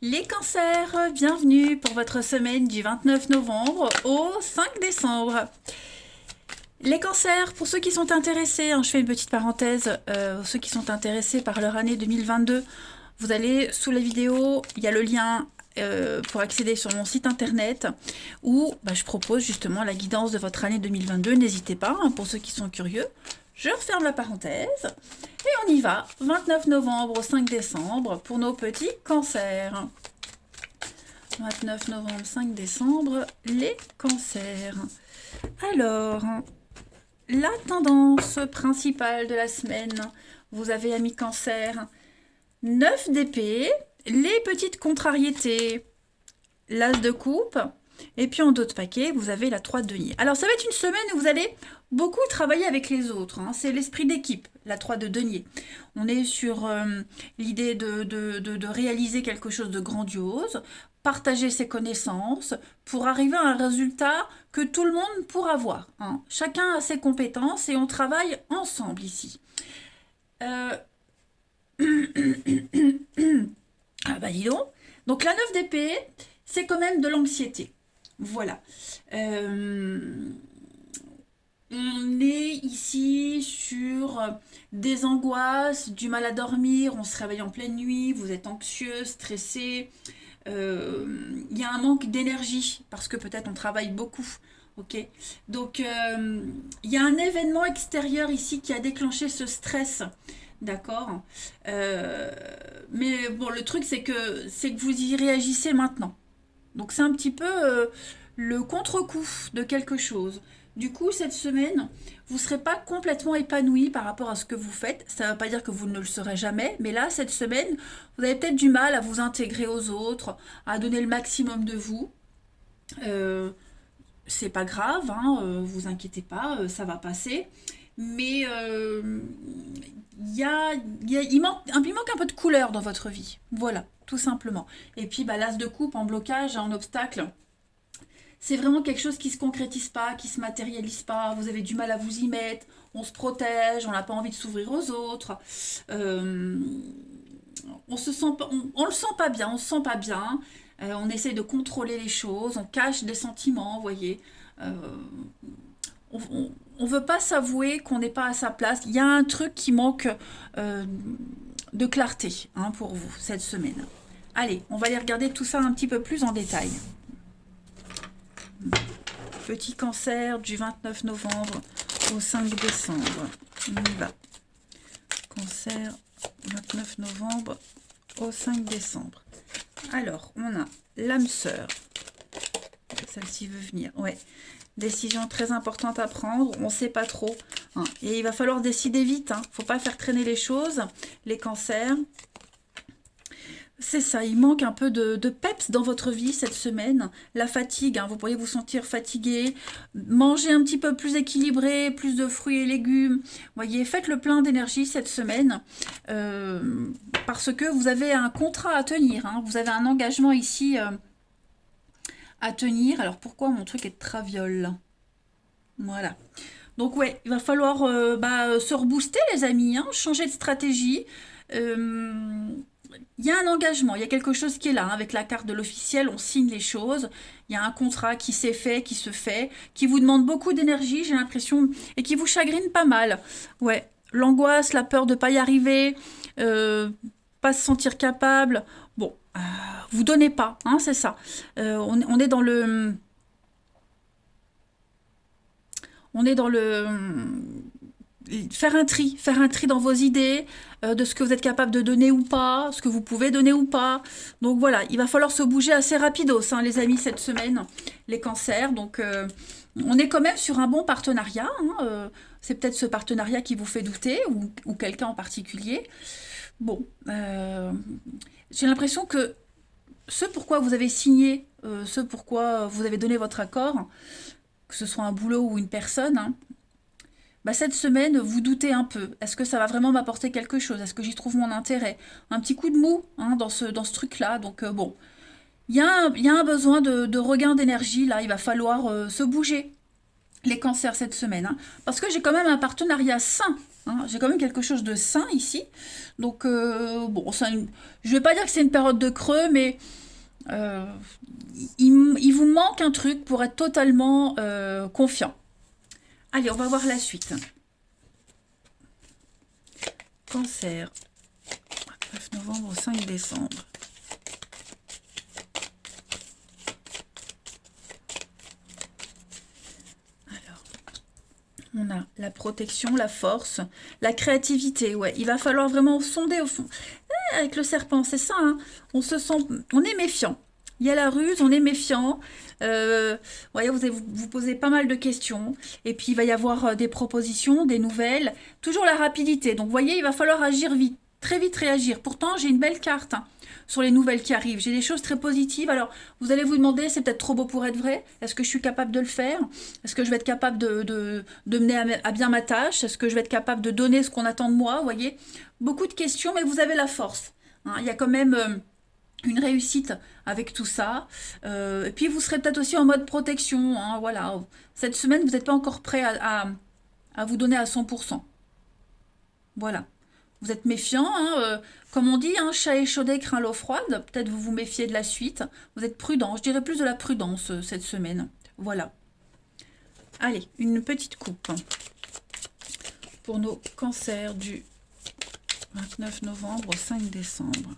Les cancers, bienvenue pour votre semaine du 29 novembre au 5 décembre. Les cancers, pour ceux qui sont intéressés, je fais une petite parenthèse, ceux qui sont intéressés par leur année 2022, vous allez sous la vidéo, il y a le lien pour accéder sur mon site internet où je propose justement la guidance de votre année 2022. N'hésitez pas, pour ceux qui sont curieux. Je referme la parenthèse et on y va, 29 novembre au 5 décembre pour nos petits cancers. 29 novembre, 5 décembre, les cancers. Alors, la tendance principale de la semaine, vous avez amis cancer, 9 d'épée, les petites contrariétés, l'as de coupe, et puis en dos de paquet, vous avez la 3 de denier. Alors ça va être une semaine où vous allez beaucoup travailler avec les autres, c'est l'esprit d'équipe, la 3 de denier. On est sur l'idée de réaliser quelque chose de grandiose, partager ses connaissances pour arriver à un résultat que tout le monde pourra voir. Chacun a ses compétences et on travaille ensemble ici. Ah bah dis donc. Donc la 9 d'épée, c'est quand même de l'anxiété. Voilà. On est ici sur des angoisses, du mal à dormir, on se réveille en pleine nuit, vous êtes anxieux, stressé. Il y a un manque d'énergie parce que peut-être on travaille beaucoup. Ok. Donc il y a un événement extérieur ici qui a déclenché ce stress. D'accord. Mais bon, le truc c'est que vous y réagissez maintenant. Donc c'est un petit peu le contre-coup de quelque chose. Du coup, cette semaine, vous ne serez pas complètement épanoui par rapport à ce que vous faites. Ça ne veut pas dire que vous ne le serez jamais, mais là, cette semaine, vous avez peut-être du mal à vous intégrer aux autres, à donner le maximum de vous. Euh, c'est pas grave, vous inquiétez pas, ça va passer. Mais il manque un peu de couleur dans votre vie. Voilà, tout simplement. Et puis, l'as de coupe en blocage, en obstacle, c'est vraiment quelque chose qui se concrétise pas, qui se matérialise pas. Vous avez du mal à vous y mettre. On se protège, on n'a pas envie de s'ouvrir aux autres. Euh, on se sent pas, on le sent pas bien, on se sent pas bien. On essaie de contrôler les choses, on cache des sentiments, vous voyez. Euh, on veut pas s'avouer qu'on n'est pas à sa place. Il y a un truc qui manque euh, de clarté pour vous cette semaine. Allez, on va aller regarder tout ça un petit peu plus en détail. Petit cancer du 29 novembre au 5 décembre. On y va. Cancer 29 novembre au 5 décembre. Alors, on a l'âme sœur. Celle-ci veut venir. Ouais. Décision très importante à prendre. On ne sait pas trop. Et il va falloir décider vite. Faut pas faire traîner les choses. Les cancers. C'est ça, il manque un peu de peps dans votre vie cette semaine. La fatigue, vous pourriez vous sentir fatigué. Mangez un petit peu plus équilibré, plus de fruits et légumes. Voyez, faites le plein d'énergie cette semaine parce que vous avez un contrat à tenir. Vous avez un engagement ici à tenir. Alors pourquoi mon truc est de traviole? Voilà. Donc ouais, il va falloir se rebooster les amis, changer de stratégie. Il y a un engagement, il y a quelque chose qui est là. Avec la carte de l'officiel, on signe les choses. Il y a un contrat qui s'est fait, qui se fait, qui vous demande beaucoup d'énergie, j'ai l'impression, et qui vous chagrine pas mal. Ouais, l'angoisse, la peur de pas y arriver, pas se sentir capable. Bon, vous donnez pas, c'est ça. On est dans le... On est dans le... faire un tri dans vos idées, de ce que vous êtes capable de donner ou pas, ce que vous pouvez donner ou pas. Donc voilà, il va falloir se bouger assez rapidos, les amis, cette semaine, les cancers. Donc on est quand même sur un bon partenariat. C'est peut-être ce partenariat qui vous fait douter, ou quelqu'un en particulier. Bon, j'ai l'impression que ce pourquoi vous avez signé, ce pourquoi vous avez donné votre accord, que ce soit un boulot ou une personne, cette semaine, vous doutez un peu. Est-ce que ça va vraiment m'apporter quelque chose? Est-ce que j'y trouve mon intérêt? Un petit coup de mou dans ce truc-là. Donc bon, il y a un besoin de regain d'énergie. Là, il va falloir se bouger, les cancers, cette semaine. Parce que j'ai quand même un partenariat sain hein. J'ai quand même quelque chose de sain ici. Donc, bon, je vais pas dire que c'est une période de creux, mais euh, il vous manque un truc pour être totalement confiant. Allez, on va voir la suite. Cancer, 9 novembre au 5 décembre. Alors, on a la protection, la force, la créativité. Ouais, il va falloir vraiment sonder au fond. Avec le serpent, c'est ça, hein. On se sent, on est méfiant. Il y a la ruse, on est méfiant. Voyez, vous posez pas mal de questions. Et puis, il va y avoir des propositions, des nouvelles. Toujours la rapidité. Donc, vous voyez, il va falloir agir vite. Très vite réagir. Pourtant, j'ai une belle carte, hein, sur les nouvelles qui arrivent. J'ai des choses très positives. Alors, vous allez vous demander, c'est peut-être trop beau pour être vrai. Est-ce que je suis capable de le faire? Est-ce que je vais être capable de mener à bien ma tâche? Est-ce que je vais être capable de donner ce qu'on attend de moi? Vous voyez, beaucoup de questions, mais vous avez la force, hein. Il y a quand même une réussite avec tout ça. Et puis, vous serez peut-être aussi en mode protection, hein, voilà. Cette semaine, vous n'êtes pas encore prêt à vous donner à 100%. Voilà. Vous êtes méfiant, hein, comme on dit, hein, chat échaudé craint l'eau froide. Peut-être vous vous méfiez de la suite. Vous êtes prudent. Je dirais plus de la prudence cette semaine. Voilà. Allez, une petite coupe pour nos cancers du 29 novembre au 5 décembre.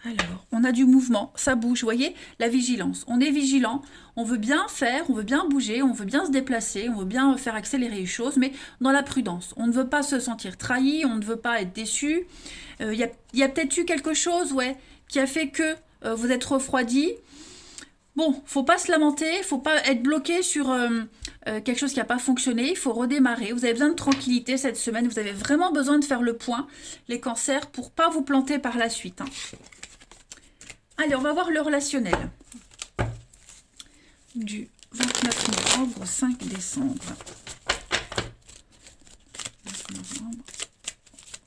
Alors, on a du mouvement, ça bouge, vous voyez, la vigilance. On est vigilant, on veut bien faire, on veut bien bouger, on veut bien se déplacer, on veut bien faire accélérer les choses, mais dans la prudence. On ne veut pas se sentir trahi, on ne veut pas être déçu. Il y a peut-être eu quelque chose, ouais, qui a fait que vous êtes refroidi. Bon, faut pas se lamenter, faut pas être bloqué sur quelque chose qui n'a pas fonctionné, il faut redémarrer. Vous avez besoin de tranquillité cette semaine, vous avez vraiment besoin de faire le point, les cancers, pour pas vous planter par la suite, hein. Allez, on va voir le relationnel du 29 novembre au 5 décembre. 29 novembre,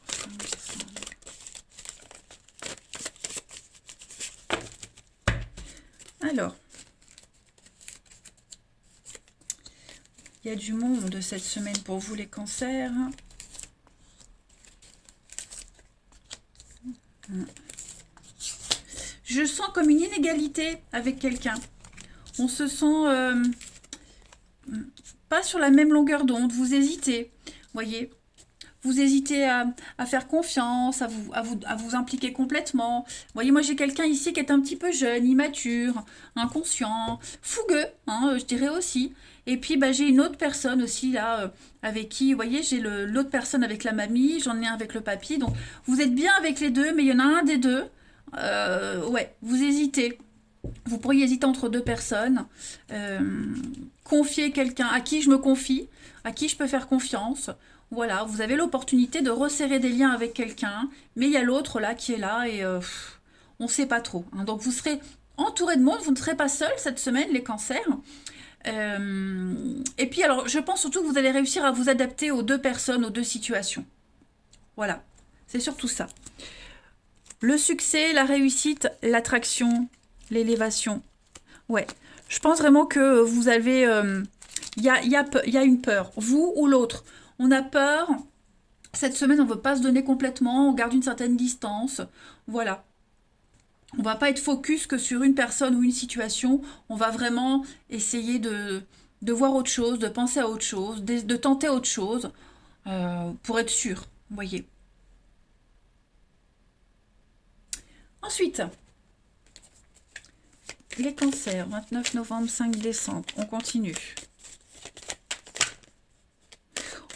5 décembre. Alors, il y a du monde cette semaine pour vous les cancers. Je sens comme une inégalité avec quelqu'un. On se sent pas sur la même longueur d'onde. Vous hésitez, voyez. Vous hésitez à faire confiance, à vous impliquer complètement. Vous voyez, moi j'ai quelqu'un ici qui est un petit peu jeune, immature, inconscient, fougueux, hein, je dirais aussi. Et puis bah, j'ai une autre personne aussi là, avec qui, vous voyez, j'ai l'autre personne avec la mamie, j'en ai un avec le papy. Donc vous êtes bien avec les deux, mais il y en a un des deux. Ouais, vous hésitez. Vous pourriez hésiter entre deux personnes. Confier quelqu'un à qui je me confie, à qui je peux faire confiance. Voilà, vous avez l'opportunité de resserrer des liens avec quelqu'un, mais il y a l'autre là qui est là et on ne sait pas trop, hein. Donc vous serez entouré de monde, vous ne serez pas seul cette semaine, les cancers. Et puis alors, je pense surtout que vous allez réussir à vous adapter aux deux personnes, aux deux situations. Voilà, c'est surtout ça. Le succès, la réussite, l'attraction, l'élévation. Ouais, je pense vraiment que vous avez... Il y a une peur, vous ou l'autre. On a peur. Cette semaine, on ne veut pas se donner complètement. On garde une certaine distance. Voilà. On ne va pas être focus que sur une personne ou une situation. On va vraiment essayer de voir autre chose, de penser à autre chose, de tenter autre chose pour être sûr. Vous voyez. Ensuite, les cancers, 29 novembre, 5 décembre. On continue.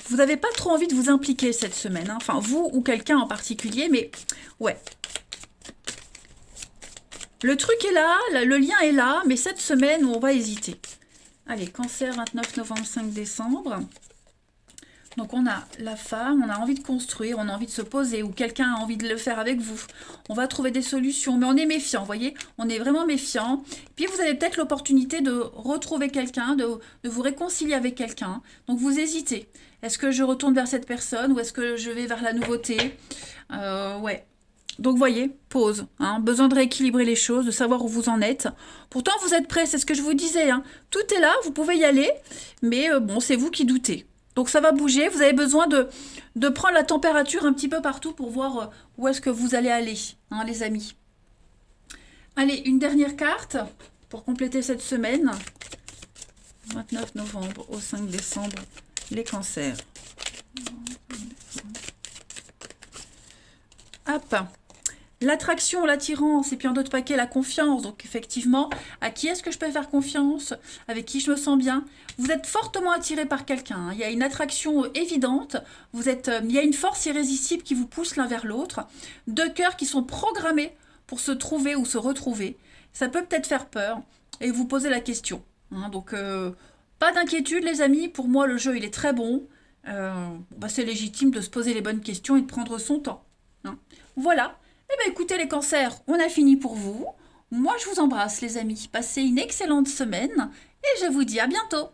Vous n'avez pas trop envie de vous impliquer cette semaine, hein. Enfin, vous ou quelqu'un en particulier, mais ouais. Le truc est là, le lien est là, mais cette semaine, on va hésiter. Allez, cancer, 29 novembre, 5 décembre. Donc, on a la femme, on a envie de construire, on a envie de se poser, ou quelqu'un a envie de le faire avec vous. On va trouver des solutions, mais on est méfiant, vous voyez. On est vraiment méfiant. Puis, vous avez peut-être l'opportunité de retrouver quelqu'un, de vous réconcilier avec quelqu'un. Donc, vous hésitez. Est-ce que je retourne vers cette personne ou est-ce que je vais vers la nouveauté? Ouais. Donc, voyez, pause. Hein, besoin de rééquilibrer les choses, de savoir où vous en êtes. Pourtant, vous êtes prêts, c'est ce que je vous disais. Hein. Tout est là, vous pouvez y aller. Mais bon, c'est vous qui doutez. Donc, ça va bouger. Vous avez besoin de prendre la température un petit peu partout pour voir où est-ce que vous allez aller, hein, les amis. Allez, une dernière carte pour compléter cette semaine. 29 novembre au 5 décembre, les cancers. Hop. L'attraction, l'attirance, et puis en d'autres paquets, la confiance. Donc effectivement, à qui est-ce que je peux faire confiance? Avec qui je me sens bien? Vous êtes fortement attiré par quelqu'un. Hein. Il y a une attraction évidente. Il y a une force irrésistible qui vous pousse l'un vers l'autre. Deux cœurs qui sont programmés pour se trouver ou se retrouver. Ça peut peut-être faire peur. Et vous posez la question. Hein. Donc, pas d'inquiétude, les amis. Pour moi, le jeu, il est très bon. C'est légitime de se poser les bonnes questions et de prendre son temps. Hein. Voilà. Eh bien, écoutez, les cancers, on a fini pour vous. Moi, je vous embrasse, les amis. Passez une excellente semaine et je vous dis à bientôt.